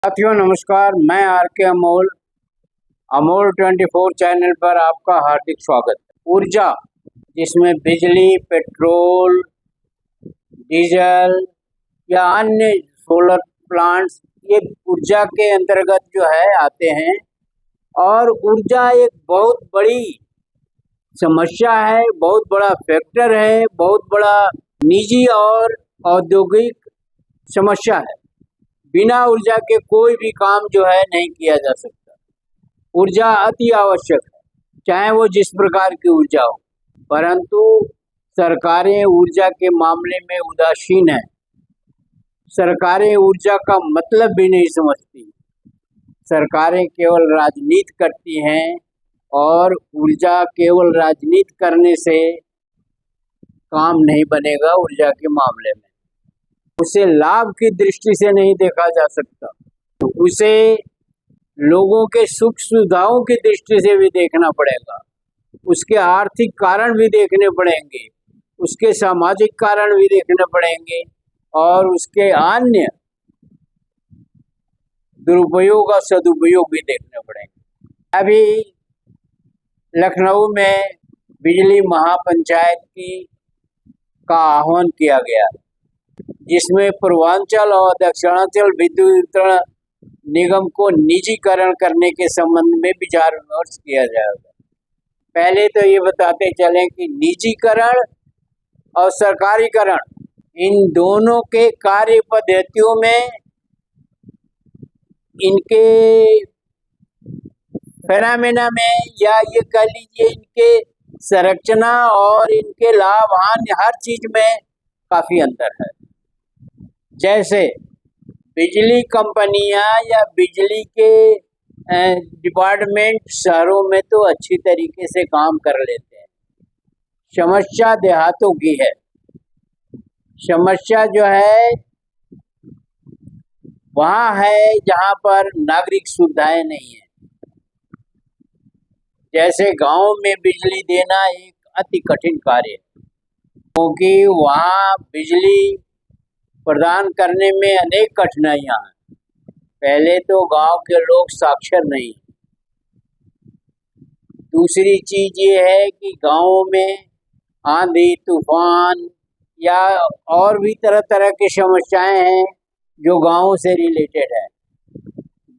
साथियों नमस्कार, मैं आर के अमोल अमोल 24 चैनल पर आपका हार्दिक स्वागत है। ऊर्जा जिसमें बिजली, पेट्रोल, डीजल या अन्य सोलर प्लांट्स ये ऊर्जा के अंतर्गत जो है आते हैं। और ऊर्जा एक बहुत बड़ी समस्या है, बहुत बड़ा फैक्टर है, बहुत बड़ा निजी और औद्योगिक समस्या है। बिना ऊर्जा के कोई भी काम जो है नहीं किया जा सकता। ऊर्जा अति आवश्यक है, चाहे वो जिस प्रकार की ऊर्जा हो, परंतु सरकारें ऊर्जा के मामले में उदासीन है। सरकारें ऊर्जा का मतलब भी नहीं समझती। सरकारें केवल राजनीति करती हैं और ऊर्जा केवल राजनीति करने से काम नहीं बनेगा। ऊर्जा के मामले में उसे लाभ की दृष्टि से नहीं देखा जा सकता, तो उसे लोगों के सुख सुविधाओं की दृष्टि से भी देखना पड़ेगा। उसके आर्थिक कारण भी देखने पड़ेंगे, उसके सामाजिक कारण भी देखने पड़ेंगे और उसके अन्य दुरुपयोग और सदुपयोग भी देखने पड़ेंगे। अभी लखनऊ में बिजली महापंचायत का आह्वान किया गया, जिसमें पूर्वांचल और दक्षिणांचल विद्युत वितरण निगम को निजीकरण करने के संबंध में विचार विमर्श किया जाएगा। पहले तो ये बताते चलें कि निजीकरण और सरकारीकरण, इन दोनों के कार्य पद्धतियों में, इनके फेनामेना में, या ये कह लीजिए इनके संरचना और इनके लाभ हानि, हर चीज में काफी अंतर है। जैसे बिजली कंपनियां या बिजली के डिपार्टमेंट शहरों में तो अच्छी तरीके से काम कर लेते हैं। समस्या देहातों की है। समस्या जो है वहाँ है जहाँ पर नागरिक सुविधाएं नहीं है। जैसे गांव में बिजली देना एक अति कठिन कार्य है, क्योंकि वहाँ बिजली प्रदान करने में अनेक कठिनाइयां हैं। पहले तो गांव के लोग साक्षर नहीं। दूसरी चीज ये है कि गांवों में आंधी तूफान या और भी तरह तरह की समस्याएं हैं जो गांवों से रिलेटेड है।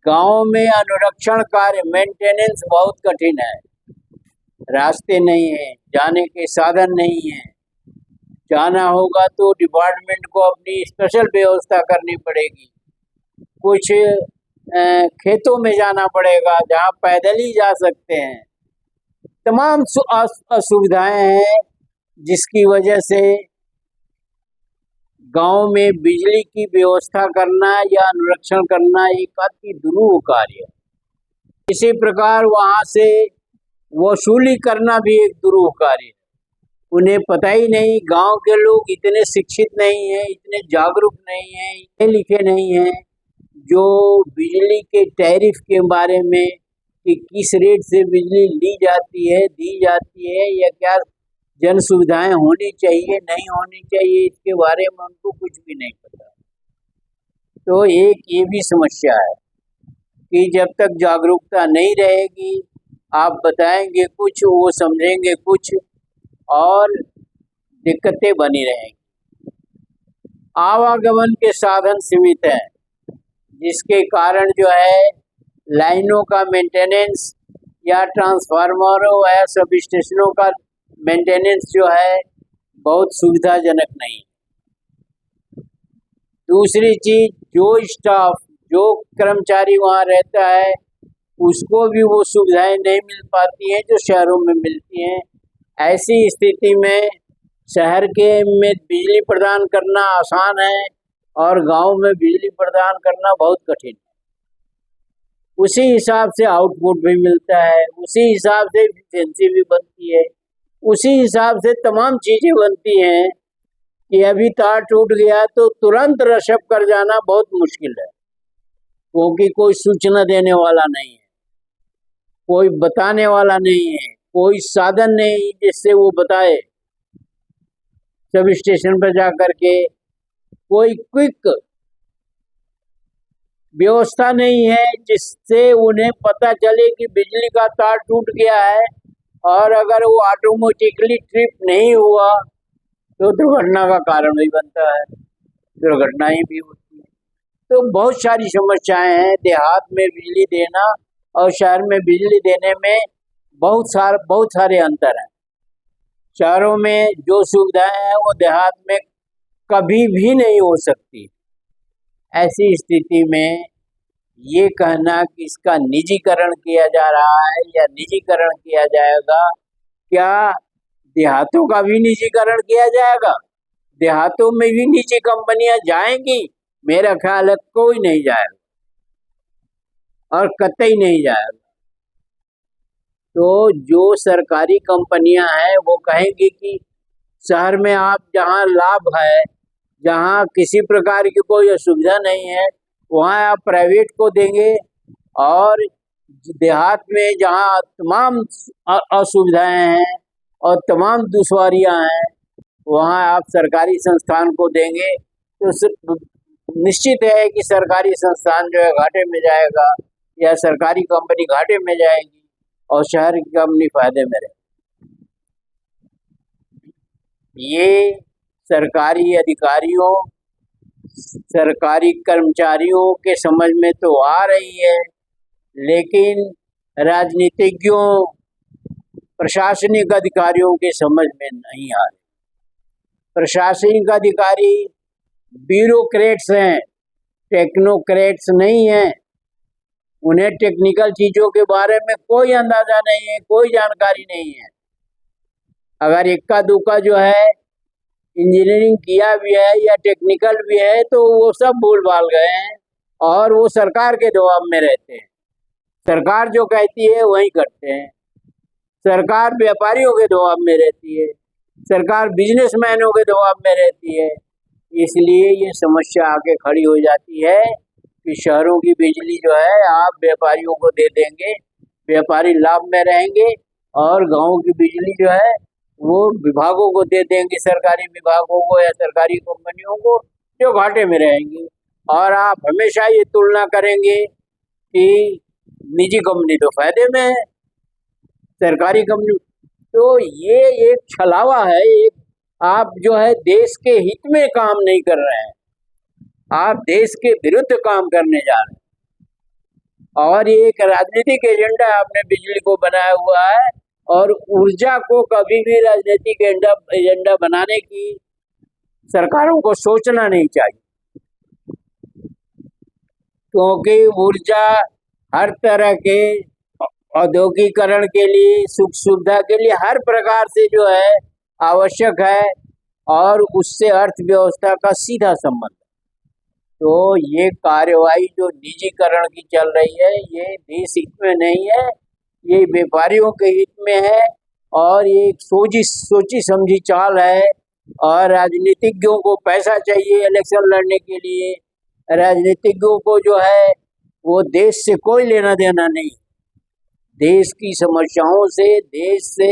गांव में अनुरक्षण कार्य, मेंटेनेंस बहुत कठिन है। रास्ते नहीं है, जाने के साधन नहीं है। जाना होगा तो डिपार्टमेंट को अपनी स्पेशल व्यवस्था करनी पड़ेगी। कुछ खेतों में जाना पड़ेगा जहाँ पैदल ही जा सकते हैं। तमाम असुविधाएं हैं, जिसकी वजह से गांव में बिजली की व्यवस्था करना या अनुरक्षण करना एक अति दुरूह कार्य है। इसी प्रकार वहाँ से वसूली करना भी एक दुरूह कार्य है। उन्हें पता ही नहीं, गांव के लोग इतने शिक्षित नहीं हैं, इतने जागरूक नहीं हैं, इतने लिखे नहीं हैं जो बिजली के टैरिफ के बारे में कि किस रेट से बिजली ली जाती है, दी जाती है, या क्या जन सुविधाएं होनी चाहिए, नहीं होनी चाहिए, इसके बारे में उनको कुछ भी नहीं पता। तो एक ये भी समस्या है कि जब तक जागरूकता नहीं रहेगी, आप बताएंगे कुछ, वो समझेंगे कुछ और दिक्कतें बनी रहेंगी। आवागमन के साधन सीमित हैं, जिसके कारण जो है लाइनों का मेंटेनेंस या ट्रांसफार्मरों या सब स्टेशनों का मेंटेनेंस जो है बहुत सुविधाजनक नहीं। दूसरी चीज, जो स्टाफ, जो कर्मचारी वहाँ रहता है, उसको भी वो सुविधाएं नहीं मिल पाती हैं जो शहरों में मिलती हैं। ऐसी स्थिति में शहर के में बिजली प्रदान करना आसान है और गांव में बिजली प्रदान करना बहुत कठिन है। उसी हिसाब से आउटपुट भी मिलता है, उसी हिसाब से एफिशिएंसी भी बनती है, उसी हिसाब से तमाम चीजें बनती हैं कि अभी तार टूट गया तो तुरंत रसद कर जाना बहुत मुश्किल है, क्योंकि कोई सूचना देने वाला नहीं है, कोई बताने वाला नहीं है, कोई साधन नहीं जिससे वो बताए। सब स्टेशन पर जा कर के कोई क्विक व्यवस्था नहीं है जिससे उन्हें पता चले कि बिजली का तार टूट गया है, और अगर वो ऑटोमेटिकली ट्रिप नहीं हुआ तो दुर्घटना का कारण भी बनता है, दुर्घटनाएं भी होती है। तो बहुत सारी समस्याएं हैं। देहात में बिजली देना और शहर में बिजली देने में बहुत सारे अंतर हैं। शहरों में जो सुविधाएं हैं वो देहात में कभी भी नहीं हो सकती। ऐसी स्थिति में ये कहना कि इसका निजीकरण किया जा रहा है या निजीकरण किया जाएगा, क्या देहातों का भी निजीकरण किया जाएगा? देहातों में भी निजी कंपनियां जाएंगी? मेरा ख्याल है कोई नहीं जाएगा और कतई नहीं जाएगा। तो जो सरकारी कंपनियां हैं वो कहेंगी कि शहर में आप जहां लाभ है, जहां किसी प्रकार की कोई असुविधा नहीं है, वहां आप प्राइवेट को देंगे, और देहात में जहां तमाम असुविधाएं हैं और तमाम दुश्वारियां हैं वहां आप सरकारी संस्थान को देंगे। तो निश्चित है कि सरकारी संस्थान जो है घाटे में जाएगा या सरकारी कंपनी घाटे में जाएगी और शहर की कंपनी फायदे में रहेगी। ये सरकारी अधिकारियों, सरकारी कर्मचारियों के समझ में तो आ रही है, लेकिन राजनीतिज्ञों, प्रशासनिक अधिकारियों के समझ में नहीं आ रही। प्रशासनिक अधिकारी ब्यूरोक्रेट्स हैं, टेक्नोक्रेट्स नहीं हैं। उन्हें टेक्निकल चीज़ों के बारे में कोई अंदाजा नहीं है, कोई जानकारी नहीं है। अगर इक्का दुक्का जो है इंजीनियरिंग किया भी है या टेक्निकल भी है तो वो सब भूल भाल गए हैं और वो सरकार के दबाव में रहते हैं। सरकार जो कहती है वही करते हैं। सरकार व्यापारियों के दबाव में रहती है, सरकार बिजनेसमैनों के दबाव में रहती है। इसलिए ये समस्या आके खड़ी हो जाती है कि शहरों की बिजली जो है आप व्यापारियों को दे देंगे, व्यापारी लाभ में रहेंगे, और गाँव की बिजली जो है वो विभागों को दे देंगे, सरकारी विभागों को या सरकारी कंपनियों को, जो घाटे में रहेंगी। और आप हमेशा ये तुलना करेंगे कि निजी कंपनी तो फायदे में है, सरकारी कंपनी। तो ये एक छलावा है, एक आप जो है देश के हित में काम नहीं कर रहे हैं, आप देश के विरुद्ध काम करने जा रहे हैं। और ये एक राजनीतिक एजेंडा आपने बिजली को बनाया हुआ है, और ऊर्जा को कभी भी राजनीतिक एजेंडा बनाने की सरकारों को सोचना नहीं चाहिए, क्योंकि ऊर्जा हर तरह के औद्योगिकरण के लिए, सुख सुविधा के लिए हर प्रकार से जो है आवश्यक है, और उससे अर्थव्यवस्था का सीधा संबंध। तो ये कार्यवाही जो निजीकरण की चल रही है ये देश हित में नहीं है, ये व्यापारियों के हित में है, और ये एक सोची समझी चाल है। और राजनीतिज्ञों को पैसा चाहिए इलेक्शन लड़ने के लिए। राजनीतिज्ञों को जो है वो देश से कोई लेना देना नहीं, देश की समस्याओं से, देश से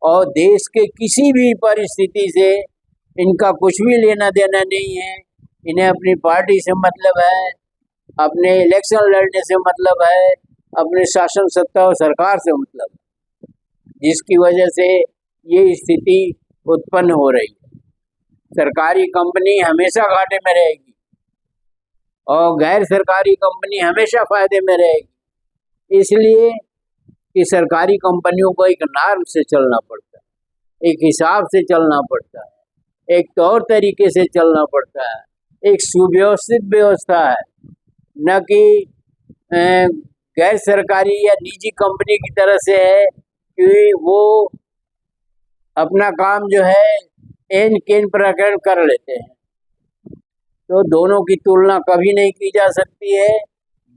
और देश के किसी भी परिस्थिति से इनका कुछ भी लेना देना नहीं है। इन्हें अपनी पार्टी से मतलब है, अपने इलेक्शन लड़ने से मतलब है, अपने शासन सत्ता और सरकार से मतलब है, जिसकी वजह से ये स्थिति उत्पन्न हो रही है। सरकारी कंपनी हमेशा घाटे में रहेगी और गैर सरकारी कंपनी हमेशा फायदे में रहेगी, इसलिए कि सरकारी कंपनियों को एक नॉर्म से चलना पड़ता है, एक हिसाब से चलना पड़ता है, एक तौर तरीके से चलना पड़ता है, एक सुव्यवस्थित व्यवस्था है, न कि गैर सरकारी या निजी कंपनी की तरह से है कि वो अपना काम जो है एन केन प्रकरण कर लेते हैं। तो दोनों की तुलना कभी नहीं की जा सकती है,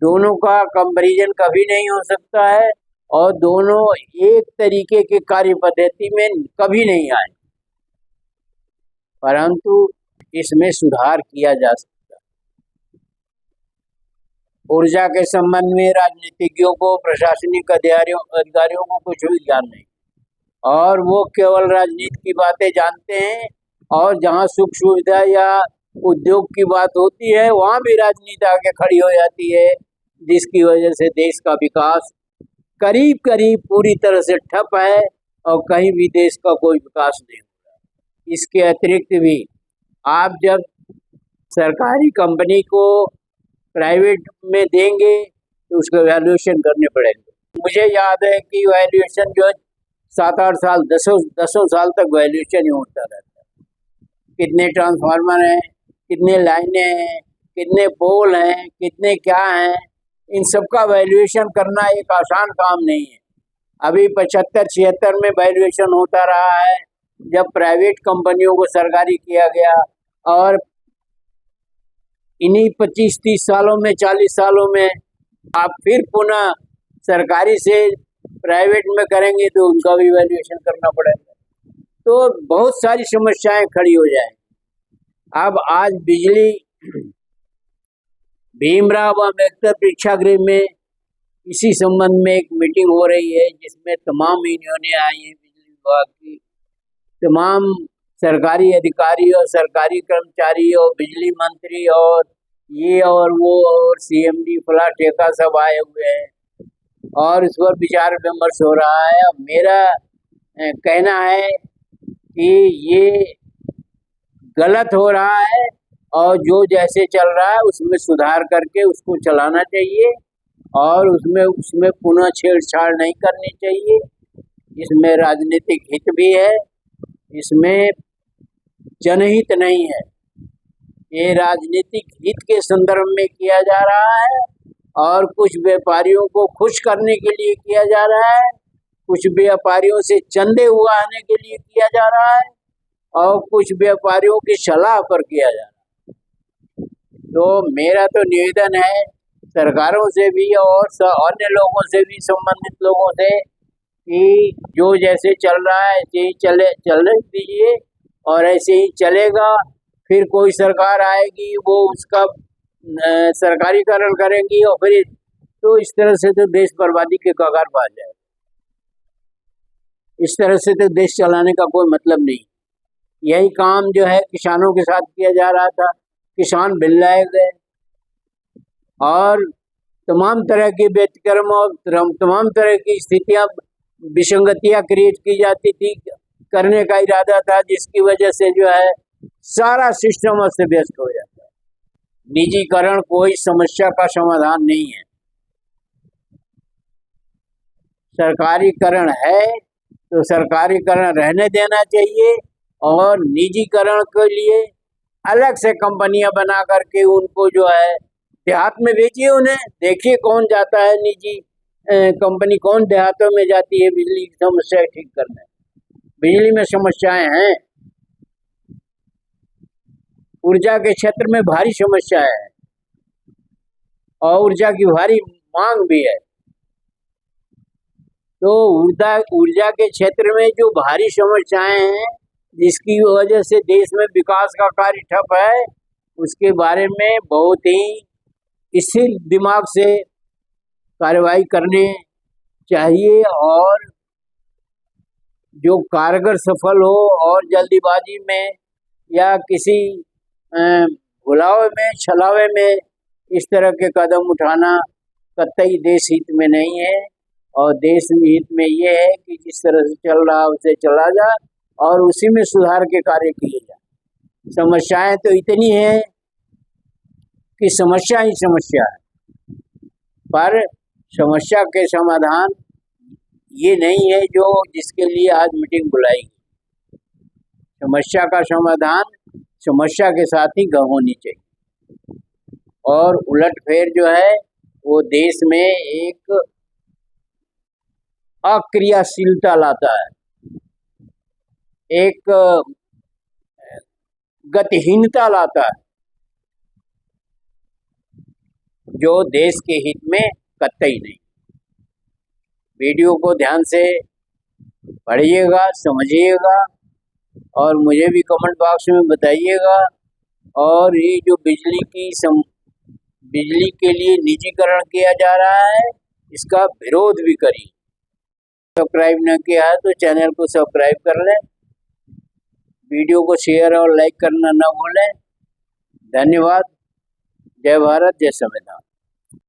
दोनों का कंपैरिजन कभी नहीं हो सकता है, और दोनों एक तरीके के कार्य पद्धति में कभी नहीं आए, परंतु इसमें सुधार किया जा सकता है। ऊर्जा के संबंध में राजनीतिज्ञों को, प्रशासनिक अधिकारियों को कुछ भी ज्ञान नहीं, और वो केवल राजनीति की बातें जानते हैं, और जहां सुख सुविधा या उद्योग की बात होती है वहाँ भी राजनीति आके खड़ी हो जाती है, जिसकी वजह से देश का विकास करीब करीब पूरी तरह से ठप है और कहीं भी देश का कोई विकास नहीं हो रहा। इसके अतिरिक्त भी आप जब सरकारी कंपनी को प्राइवेट में देंगे तो उसका वैल्यूएशन करने पड़ेंगे। मुझे याद है कि वैल्यूएशन जो 7-8 साल 10 साल तक वैल्यूएशन ही होता रहता है। कितने ट्रांसफार्मर हैं, कितने लाइनें हैं, कितने पोल हैं, कितने क्या हैं, इन सब का वैल्यूएशन करना एक आसान काम नहीं है। अभी 75-76 में वैल्यूएशन होता रहा है जब प्राइवेट कंपनियों को सरकारी किया गया, और इन्हीं 25-30 सालों में 40 सालों में आप फिर पुनः सरकारी से प्राइवेट में करेंगे तो उनका भी वैल्यूएशन करना पड़ेगा, तो बहुत सारी समस्याएं खड़ी हो जाएंगी। अब आज बिजली भीमराव अम्बेडकर प्रेक्षागृह में इसी संबंध में एक मीटिंग हो रही है, जिसमें तमाम यूनियनें आई हैं, बिजली विभाग की तमाम सरकारी अधिकारी और सरकारी कर्मचारी और बिजली मंत्री और ये और वो और CMD फला ठेका सब आए हुए हैं, और इस पर विचार विमर्श हो रहा है। अब मेरा कहना है कि ये गलत हो रहा है और जो जैसे चल रहा है उसमें सुधार करके उसको चलाना चाहिए, और उसमें पुनः छेड़छाड़ नहीं करनी चाहिए। इसमें राजनीतिक हित भी है, इसमें जनहित नहीं है। ये राजनीतिक हित के संदर्भ में किया जा रहा है और कुछ व्यापारियों को खुश करने के लिए किया जा रहा है, कुछ व्यापारियों से चंदे उगाने के लिए किया जा रहा है और कुछ व्यापारियों की सलाह पर किया जा रहा है। तो मेरा तो निवेदन है सरकारों से भी और अन्य लोगों से भी, संबंधित लोगों से, कि जो जैसे चल रहा है ऐसे ही चलने दीजिए, और ऐसे ही चलेगा। फिर कोई सरकार आएगी वो उसका सरकारीकरण करेंगी और फिर तो इस तरह से तो देश बर्बादी के कगार पर आ जाएगा। इस तरह से तो देश चलाने का कोई मतलब नहीं। यही काम जो है किसानों के साथ किया जा रहा था, किसान बिल्लाए गए और तमाम तरह के व्यतिक्रम और तमाम तरह की स्थितियां, विसंगतियां क्रिएट की जाती थी, करने का इरादा था, जिसकी वजह से जो है सारा सिस्टम अस्त व्यस्त हो जाता है। निजीकरण कोई समस्या का समाधान नहीं है। सरकारीकरण है तो सरकारीकरण रहने देना चाहिए, और निजीकरण के लिए अलग से कंपनियां बना करके उनको जो है देहात में भेजिए। उन्हें देखिए कौन जाता है निजी कंपनी, कौन देहातों में जाती है बिजली की समस्या ठीक करने। बिजली में समस्याएं हैं, ऊर्जा के क्षेत्र में भारी समस्याएं हैं और ऊर्जा की भारी मांग भी है। तो ऊर्जा के क्षेत्र में जो भारी समस्याएं हैं, जिसकी वजह से देश में विकास का कार्य ठप है, उसके बारे में बहुत ही स्थिर दिमाग से कार्रवाई करने चाहिए, और जो कारगर सफल हो, और जल्दीबाजी में या किसी भुलावे में, छलावे में इस तरह के कदम उठाना कतई देश हित में नहीं है। और देश हित में ये है कि जिस तरह से चल रहा उसे चला जा और उसी में सुधार के कार्य किए जाए। समस्याएं तो इतनी है कि समस्या ही समस्या है, पर समस्या के समाधान ये नहीं है जो जिसके लिए आज मीटिंग बुलाई गई। समस्या का समाधान समस्या के साथ ही होनी चाहिए, और उलटफेर जो है वो देश में एक अक्रियाशीलता लाता है, एक गतिहीनता लाता है, जो देश के हित में कतई नहीं। वीडियो को ध्यान से पढ़िएगा, समझिएगा, और मुझे भी कमेंट बॉक्स में बताइएगा। और ये जो बिजली के लिए निजीकरण किया जा रहा है, इसका विरोध भी करिए। सब्सक्राइब न किया है तो चैनल को सब्सक्राइब कर लें, वीडियो को शेयर और लाइक करना न भूलें। धन्यवाद। जय भारत, जय संविधान।